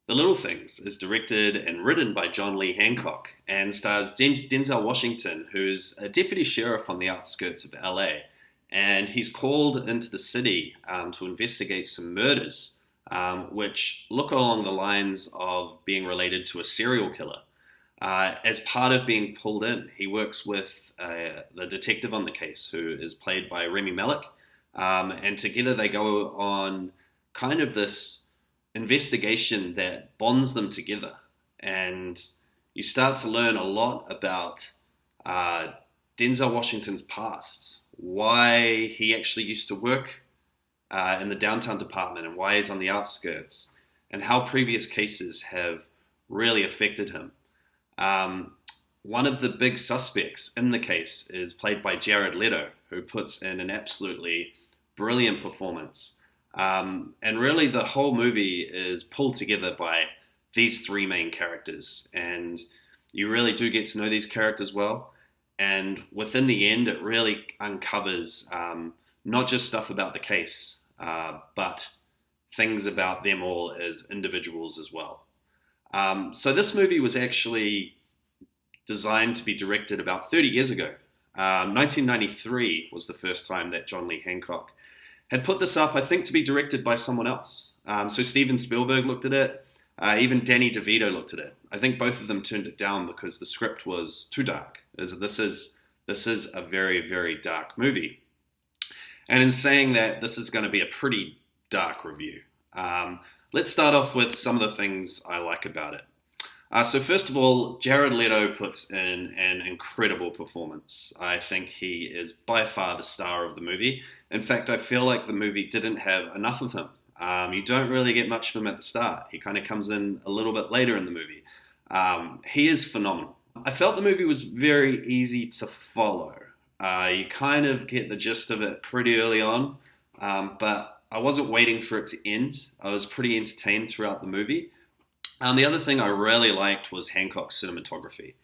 The Little Things is directed and written by John Lee Hancock and stars Denzel Washington, who's a deputy sheriff on the outskirts of LA. And he's called into the city to investigate some murders, which look along the lines of being related to a serial killer. As part of being pulled in, he works with the detective on the case, who is played by Remy Malek, and together they go on kind of this investigation that bonds them together. And you start to learn a lot about Denzel Washington's past, why he actually used to work in the downtown department and why he's on the outskirts, and how previous cases have really affected him. One of the big suspects in the case is played by Jared Leto, who puts in an absolutely brilliant performance. And really the whole movie is pulled together by these three main characters. And you really do get to know these characters well. And within the end, it really uncovers not just stuff about the case, but things about them all as individuals as well. So this movie was actually designed to be directed about 30 years ago. 1993 was the first time that John Lee Hancock had put this up, I think, to be directed by someone else. So Steven Spielberg looked at it. Even Danny DeVito looked at it. I think both of them turned it down because the script was too dark. This is a very, very dark movie. And in saying that, this is going to be a pretty dark review. Let's start off with some of the things I like about it. So first of all, Jared Leto puts in an incredible performance. I think he is by far the star of the movie. In fact, I feel like the movie didn't have enough of him. You don't really get much of him at the start. He kind of comes in a little bit later in the movie. He is phenomenal. I felt the movie was very easy to follow. You kind of get the gist of it pretty early on, but I wasn't waiting for it to end. I was pretty entertained throughout the movie. The other thing I really liked was Hancock's cinematography.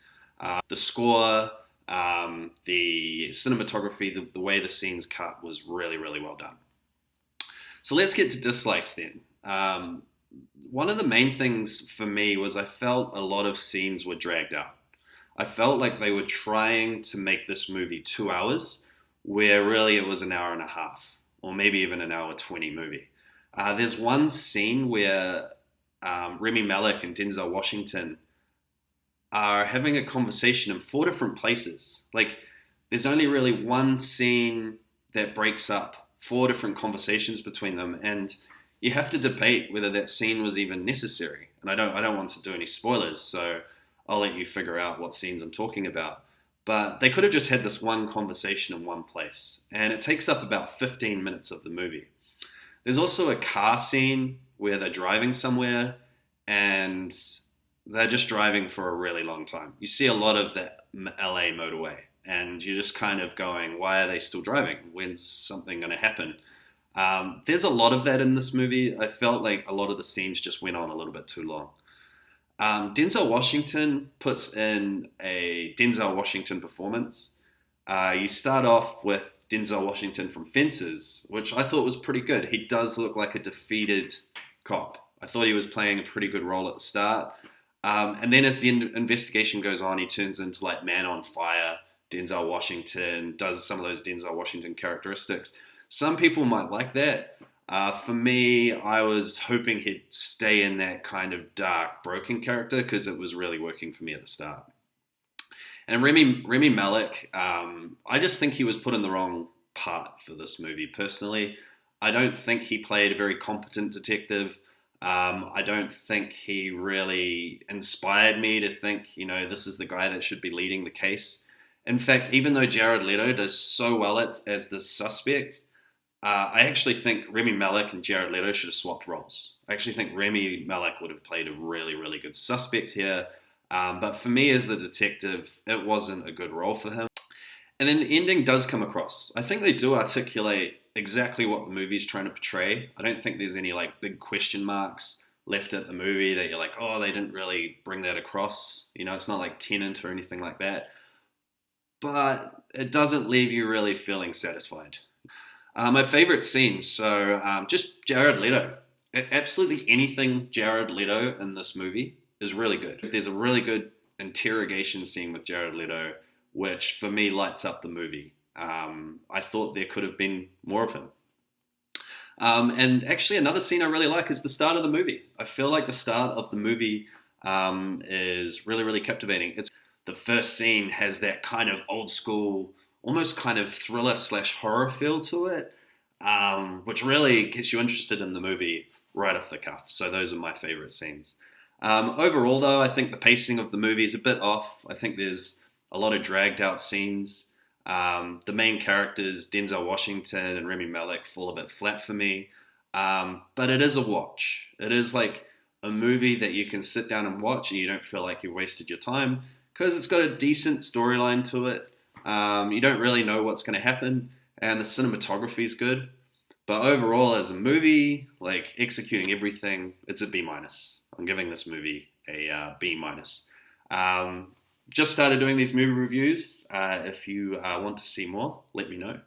The score, the cinematography, the way the scenes cut was really, really well done. So let's get to dislikes then. One of the main things for me was I felt a lot of scenes were dragged out. I felt like they were trying to make this movie 2 hours, where really it was an hour and a half, or maybe even an hour 20 movie. There's one scene where Remy Malek and Denzel Washington are having a conversation in 4 different places. Like, there's only really one scene that breaks up 4 different conversations between them, and you have to debate whether that scene was even necessary. And I don't want to do any spoilers, so I'll let you figure out what scenes I'm talking about. But they could have just had this one conversation in one place, and it takes up about 15 minutes of the movie. There's also a car scene where they're driving somewhere and they're just driving for a really long time. You see a lot of the LA motorway and you're just kind of going, why are they still driving? When's something going to happen? There's a lot of that in this movie. I felt like a lot of the scenes just went on a little bit too long. Denzel Washington puts in a Denzel Washington performance. You start off with Denzel Washington from Fences, which I thought was pretty good. He does look like a defeated cop. I thought he was playing a pretty good role at the start. And then as the investigation goes on, he turns into like Man on Fire, Denzel Washington, does some of those Denzel Washington characteristics. Some people might like that. For me, I was hoping he'd stay in that kind of dark, broken character because it was really working for me at the start. And Remy Malek, I just think he was put in the wrong part for this movie, personally. I don't think he played a very competent detective. I don't think he really inspired me to think, this is the guy that should be leading the case. In fact, even though Jared Leto does so well as the suspect, I actually think Remy Malek and Jared Leto should have swapped roles. I actually think Remy Malek would have played a really, really good suspect here. But for me as the detective, it wasn't a good role for him. And then the ending does come across. I think they do articulate exactly what the movie's trying to portray. I don't think there's any big question marks left at the movie that you're like, oh, they didn't really bring that across. It's not like Tenet or anything like that. But it doesn't leave you really feeling satisfied. My favorite scenes, so just Jared Leto. Absolutely anything Jared Leto in this movie is really good. There's a really good interrogation scene with Jared Leto, which for me lights up the movie. I thought there could have been more of him. And actually, another scene I really like is the start of the movie. I feel like the start of the movie is really, really captivating. It's the first scene has that kind of old school, almost kind of thriller slash horror feel to it, which really gets you interested in the movie right off the cuff. So those are my favorite scenes. Overall, though, I think the pacing of the movie is a bit off. I think there's a lot of dragged out scenes. The main characters, Denzel Washington and Remy Malek, fall a bit flat for me. But it is a watch. It is like a movie that you can sit down and watch and you don't feel like you wasted your time because it's got a decent storyline to it. You don't really know what's going to happen and the cinematography is good. But overall, as a movie, like executing everything, it's a B minus. I'm giving this movie a B minus. Just started doing these movie reviews. If you want to see more, let me know.